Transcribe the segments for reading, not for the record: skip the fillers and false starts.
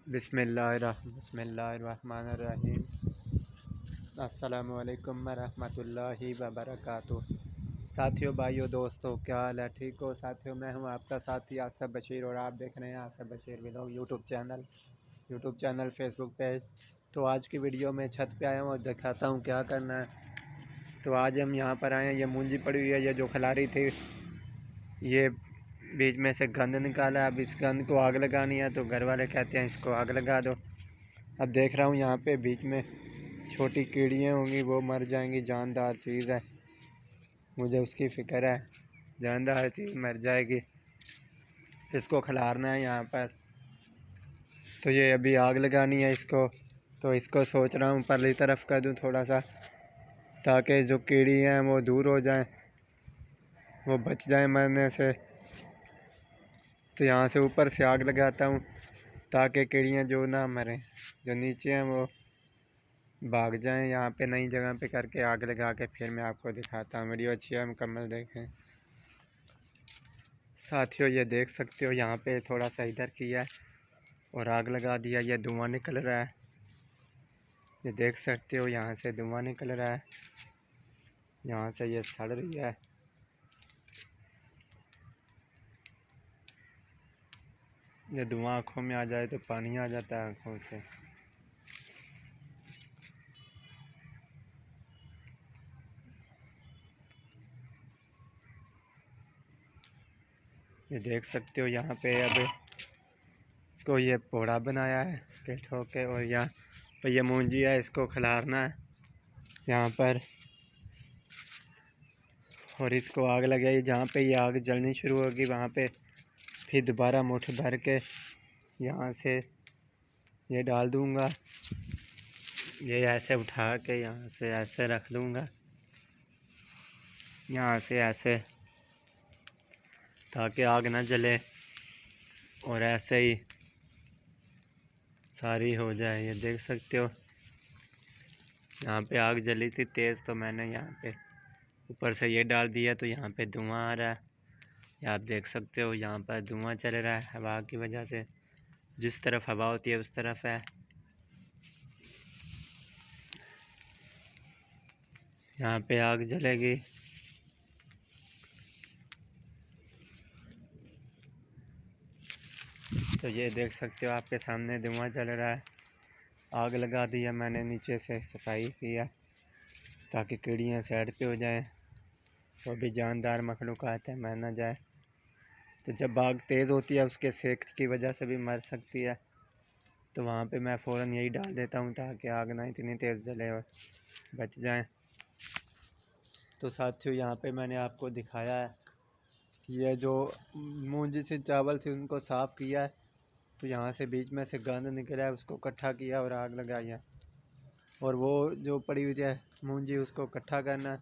बिस्मिल्लाहिर्रहमानिर्रहीम। अस्सलामुअलैकुम वरहमतुल्लाहि वबरकातुह। साथियों, भाइयों, दोस्तों, क्या हाल है? ठीक हो साथियों? मैं हूं आपका साथी आसिफ बशीर और आप देख रहे हैं Asif Bashir vlog YouTube channel Facebook page. तो आज की वीडियो में छत पे आया हूँ और दिखाता हूँ क्या करना है। तो आज हम यहाँ पर आए हैं। ये मूंजी पड़ी हुई है, ये जो खिलारी थी, ये बीच में से गंद निकाला है। अब इस गंद को आग लगानी है, तो घर वाले कहते हैं इसको आग लगा दो। अब देख रहा हूँ यहाँ पे बीच में छोटी कीड़ियाँ होंगी, वो मर जाएंगी। जानदार चीज़ है, मुझे उसकी फ़िक्र है। जानदार चीज़ मर जाएगी, इसको खिलारना है यहाँ पर। तो ये अभी आग लगानी है इसको। तो इसको सोच रहा हूँ परली तरफ कर दूँ थोड़ा सा, ताकि जो कीड़ी हैं वो दूर हो जाएं, वो बच जाएं मरने से। तो यहाँ से ऊपर से आग लगाता हूँ ताकि कीड़ियाँ जो ना मरें, जो नीचे हैं वो भाग जाएं। यहाँ पे नई जगह पे करके आग लगा के फिर मैं आपको दिखाता हूँ। वीडियो अच्छी है, मुकम्मल देखें साथियों। ये देख सकते हो यहाँ पे थोड़ा सा इधर किया है और आग लगा दिया। ये धुआं निकल रहा है, ये देख सकते हो यहाँ से धुआं निकल रहा है, यहाँ से ये सड़ रही है। ये धुआं आँखों में आ जाए तो पानी आ जाता है आँखों से। ये देख सकते हो यहाँ पे अब इसको ये पोड़ा बनाया है के ठोके, और यहाँ पर ये मूंजी है, इसको खिलारना है यहाँ पर। और इसको आग लगाई, जहाँ पे ये आग जलनी शुरू होगी वहाँ पे फिर दोबारा मुट्ठ भर के यहाँ से ये डाल दूँगा। ये ऐसे उठा के यहाँ से ऐसे रख दूँगा, यहाँ से ऐसे, ताकि आग ना जले और ऐसे ही सारी हो जाए। ये देख सकते हो यहाँ पे आग जली थी तेज़, तो मैंने यहाँ पे ऊपर से ये डाल दिया, तो यहाँ पे धुआं आ रहा है। ये आप देख सकते हो यहाँ पर धुआं चल रहा है हवा की वजह से। जिस तरफ हवा होती है उस तरफ है। यहाँ पे आग जलेगी। तो ये देख सकते हो आपके सामने धुआं चल रहा है। आग लगा दी है मैंने, नीचे से सफाई किया ताकि कीड़ियाँ साइड पे हो जाएं, वो भी जानदार मखलूक़ात है, मर ना जाए। तो जब आग तेज़ होती है उसके सेक की वजह से भी मर सकती है, तो वहाँ पे मैं फ़ौरन यही डाल देता हूँ ताकि आग ना इतनी तेज़ जले और बच जाएं। तो साथियों यहाँ पे मैंने आपको दिखाया है, ये जो मूंजी से चावल थे उनको साफ़ किया है। तो यहाँ से बीच में से गंद निकला है, उसको इकट्ठा किया और आग लगाई है। और वो जो पड़ी हुई है मूंजी, उसको इकट्ठा करना है,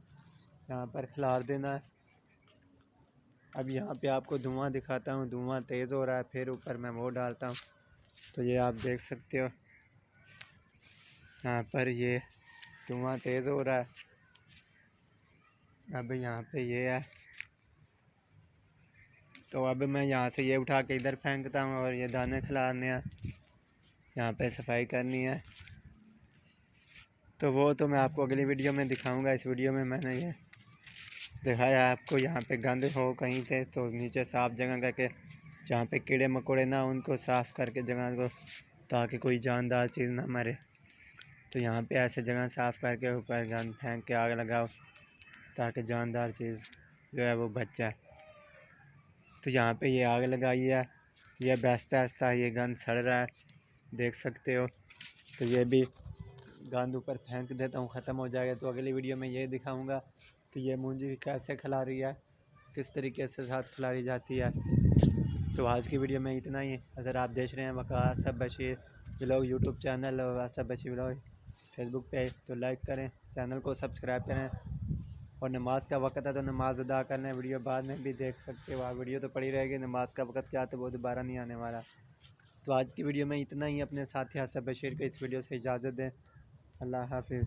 यहाँ पर खिलार देना है। अब यहाँ पे आपको धुआं दिखाता हूँ, धुआं तेज़ हो रहा है, फिर ऊपर मैं वो डालता हूँ। तो ये आप देख सकते हो यहाँ पर ये धुआं तेज़ हो रहा है। अब यहाँ पे ये है, तो अब मैं यहाँ से ये उठा के इधर फेंकता हूँ और ये दाने खिलाने हैं, यहाँ पे सफाई करनी है। तो वो तो मैं आपको अगली वीडियो में दिखाऊंगा। इस वीडियो में मैंने ये दिखाया आपको, यहाँ पे गंद हो कहीं से तो नीचे साफ़ जगह करके, जहाँ पे कीड़े मकोड़े ना उनको साफ़ करके जगह को, ताकि कोई जानदार चीज़ ना मरे। तो यहाँ पे ऐसे जगह साफ़ करके ऊपर गंद फेंक के आग लगाओ ताकि जानदार चीज़ जो है वो बच जाए। तो यहाँ पे ये आग लगाई है, ये आहिस्ता आहिस्ता ये गंद सड़ रहा है, देख सकते हो। तो ये भी गंद ऊपर फेंक देता हूँ, ख़त्म हो जाएगा। तो अगली वीडियो में ये दिखाऊंगा कि ये मूंजी कैसे खिला रही है, किस तरीके से साथ खिलाई जाती है। तो आज की वीडियो में इतना ही। अगर आप देख रहे हैं Asif Bashir vlog YouTube channel और आसिफ बशीर व्लॉग फेसबुक पे, तो लाइक करें, चैनल को सब्सक्राइब करें। और नमाज़ का वक्त है तो नमाज़ अदा करना है। वीडियो बाद में भी देख सकते हो आप, वीडियो तो पड़ी रहेगी, नमाज़ का वक्त क्या तो वो दोबारा नहीं आने वाला। तो आज की वीडियो में इतना ही। अपने साथी आसिफ बशीर को इस वीडियो से इजाज़त दें। अल्लाह हाफिज़।